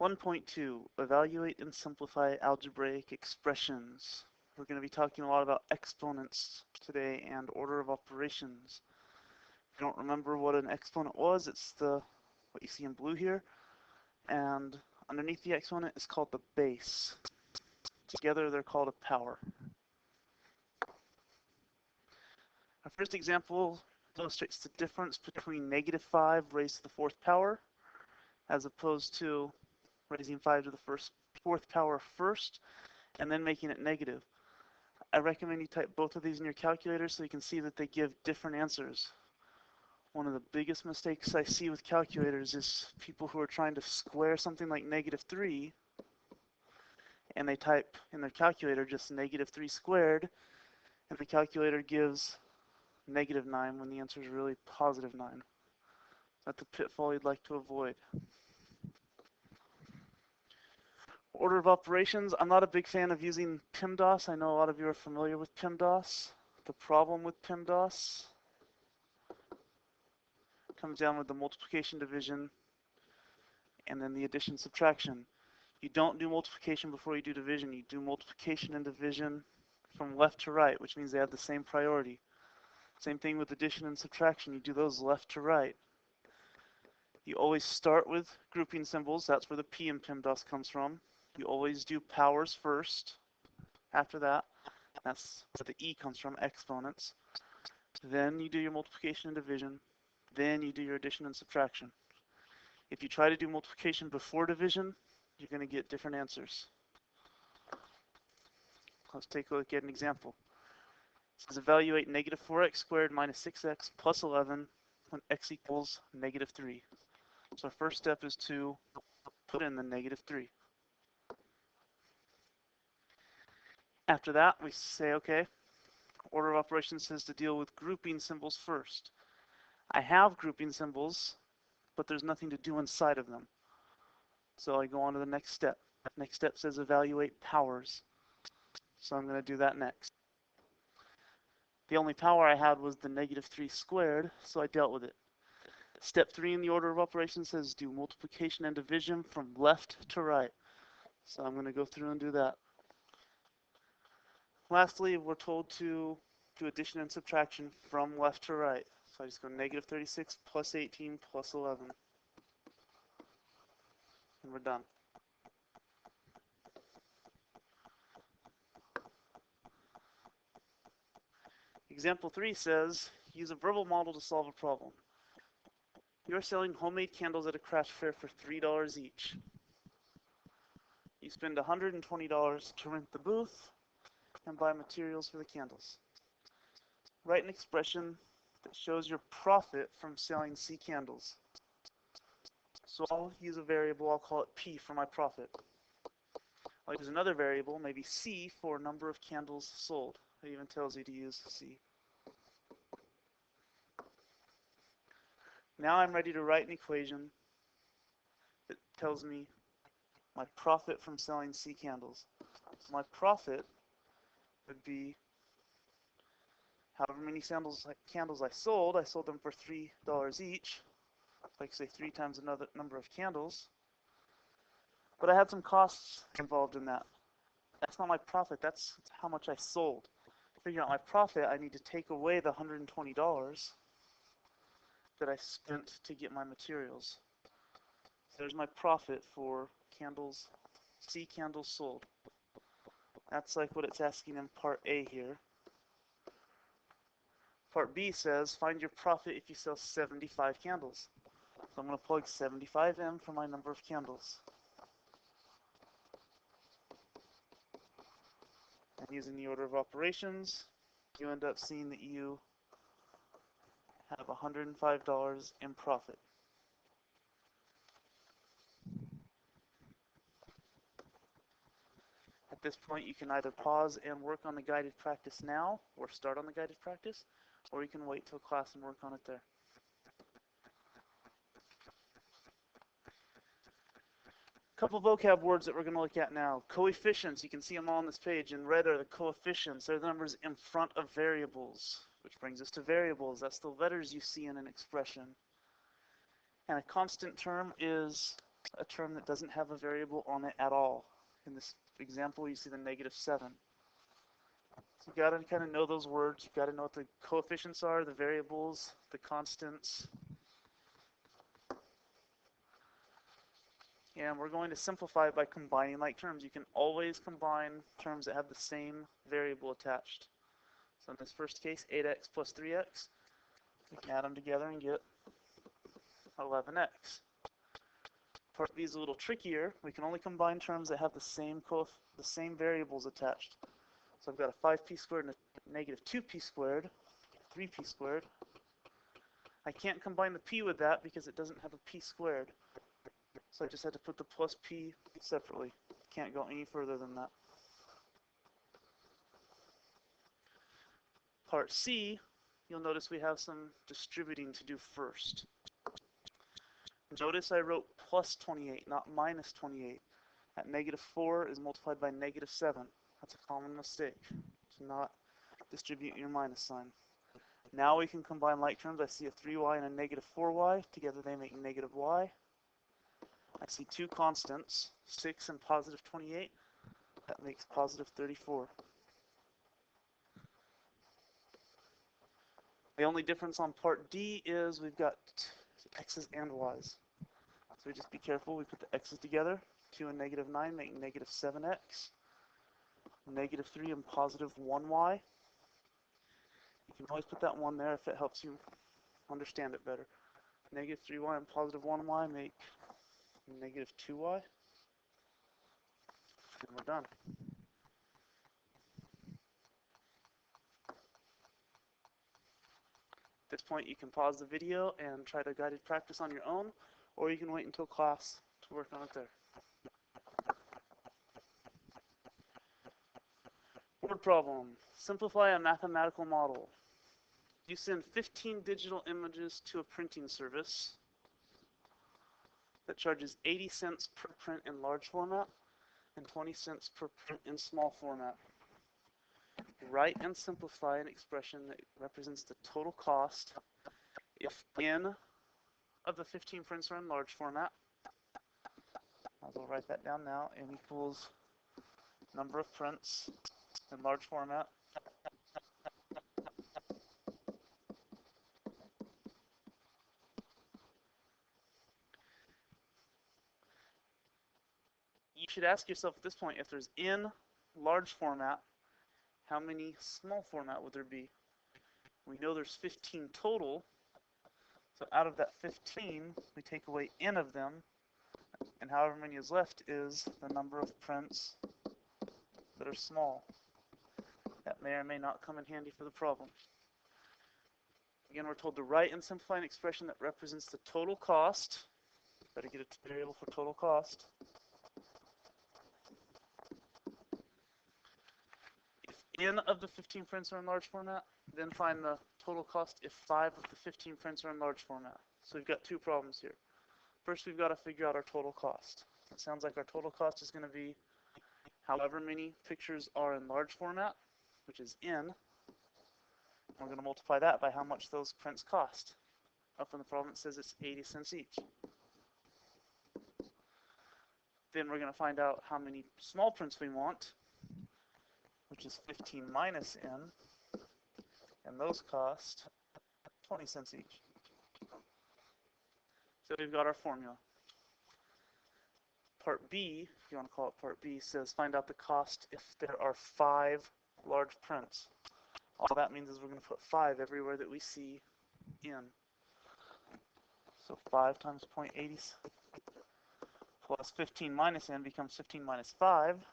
1.2, evaluate and simplify algebraic expressions. We're going to be talking a lot about exponents today and order of operations. If you don't remember what an exponent was, it's what you see in blue here. And underneath the exponent is called the base. Together they're called a power. Our first example illustrates the difference between -5 raised to the 4th power as opposed to raising 5 to the 4th power first and then making it negative. I recommend you type both of these in your calculator so you can see that they give different answers. One of the biggest mistakes I see with calculators is people who are trying to square something like -3 and they type in their calculator just -3 squared and the calculator gives -9 when the answer is really +9. That's a pitfall you'd like to avoid. Order of operations, I'm not a big fan of using PEMDAS. I know a lot of you are familiar with PEMDAS. The problem with PEMDAS comes down with the multiplication, division, and then the addition, subtraction. You don't do multiplication before you do division. You do multiplication and division from left to right, which means they have the same priority. Same thing with addition and subtraction. You do those left to right. You always start with grouping symbols. That's where the P in PEMDAS comes from. You always do powers first. After that, that's where the E comes from, exponents. Then you do your multiplication and division. Then you do your addition and subtraction. If you try to do multiplication before division, you're going to get different answers. Let's take a look at an example. It says evaluate -4x squared minus 6x plus 11 when x equals -3. So our first step is to put in the -3. After that, we say, okay, order of operations says to deal with grouping symbols first. I have grouping symbols, but there's nothing to do inside of them. So I go on to the next step. Next step says evaluate powers. So I'm going to do that next. The only power I had was the -3 squared, so I dealt with it. Step 3 in the order of operations says do multiplication and division from left to right. So I'm going to go through and do that. Lastly, we're told to do addition and subtraction from left to right. So I just go -36 plus 18 plus 11. And we're done. Example 3 says, use a verbal model to solve a problem. You're selling homemade candles at a craft fair for $3 each. You spend $120 to rent the booth and buy materials for the candles. Write an expression that shows your profit from selling C candles. So I'll use a variable, I'll call it P for my profit. I'll use another variable, maybe C, for number of candles sold. It even tells you to use C. Now I'm ready to write an equation that tells me my profit from selling C candles. So my profit would be however many candles I sold. I sold them for $3 each. So I can say 3 times another number of candles. But I had some costs involved in that. That's not my profit, that's how much I sold. To figure out my profit, I need to take away the $120 that I spent to get my materials. So there's my profit for candles, C candles sold. That's like what it's asking in part A here. Part B says, find your profit if you sell 75 candles. So I'm going to plug 75 in for my number of candles. And using the order of operations, you end up seeing that you have $105 in profit. At this point, you can either pause and work on the guided practice now, or start on the guided practice, or you can wait till class and work on it there. A couple vocab words that we're going to look at now. Coefficients, you can see them all on this page. In red are the coefficients. They're the numbers in front of variables, which brings us to variables. That's the letters you see in an expression. And a constant term is a term that doesn't have a variable on it at all. In this example, you see the -7. So you got to kind of know those words. You got to know what the coefficients are, the variables, the constants. And we're going to simplify it by combining like terms. You can always combine terms that have the same variable attached. So in this first case, 8x plus 3x, we can add them together and get 11x. Part B is a little trickier. We can only combine terms that have the same variables attached. So I've got a 5p squared and a negative 2p squared, 3p squared. I can't combine the p with that because it doesn't have a p squared. So I just had to put the plus p separately. Can't go any further than that. Part C, you'll notice we have some distributing to do first. Notice I wrote plus 28, not minus 28. That -4 is multiplied by -7. That's a common mistake, to not distribute your minus sign. Now we can combine like terms. I see a 3y and a -4y. Together they make -y. I see two constants, 6 and positive 28. That makes positive 34. The only difference on part D is we've got x's and y's. So we just be careful. We put the x's together. 2 and -9 make -7x. -3 and positive 1y. You can always put that 1 there if it helps you understand it better. -3y and positive 1y make -2y. And we're done. At this point, you can pause the video and try to guided practice on your own, or you can wait until class to work on it there. Word problem. Simplify a mathematical model. You send 15 digital images to a printing service that charges 80 cents per print in large format and 20 cents per print in small format. Write and simplify an expression that represents the total cost if n of the 15 prints are in large format. I'll write that down now. N equals number of prints in large format. You should ask yourself at this point, if there's n large format, how many small format would there be? We know there's 15 total. So out of that 15, we take away n of them, and however many is left is the number of prints that are small. That may or may not come in handy for the problem. Again, we're told to write and simplify an expression that represents the total cost. Better get a variable for total cost. If n of the 15 prints are in large format, then find the total cost if 5 of the 15 prints are in large format. So we've got two problems here. First, we've got to figure out our total cost. It sounds like our total cost is going to be however many pictures are in large format, which is n. We're going to multiply that by how much those prints cost. Up in the problem it says it's 80 cents each. Then we're going to find out how many small prints we want, which is 15 minus n, and those cost 20 cents each. So we've got our formula. Part B, if you want to call it Part B, says find out the cost if there are 5 large prints. All that means is we're going to put 5 everywhere that we see n. So 5 times 0.80 plus 15 minus n becomes 15 minus 5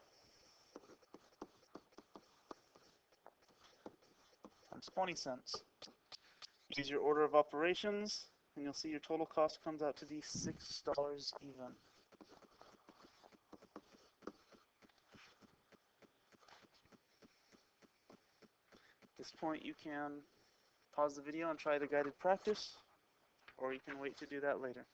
times 20 cents. Use your order of operations, and you'll see your total cost comes out to be $6 even. At this point, you can pause the video and try the guided practice, or you can wait to do that later.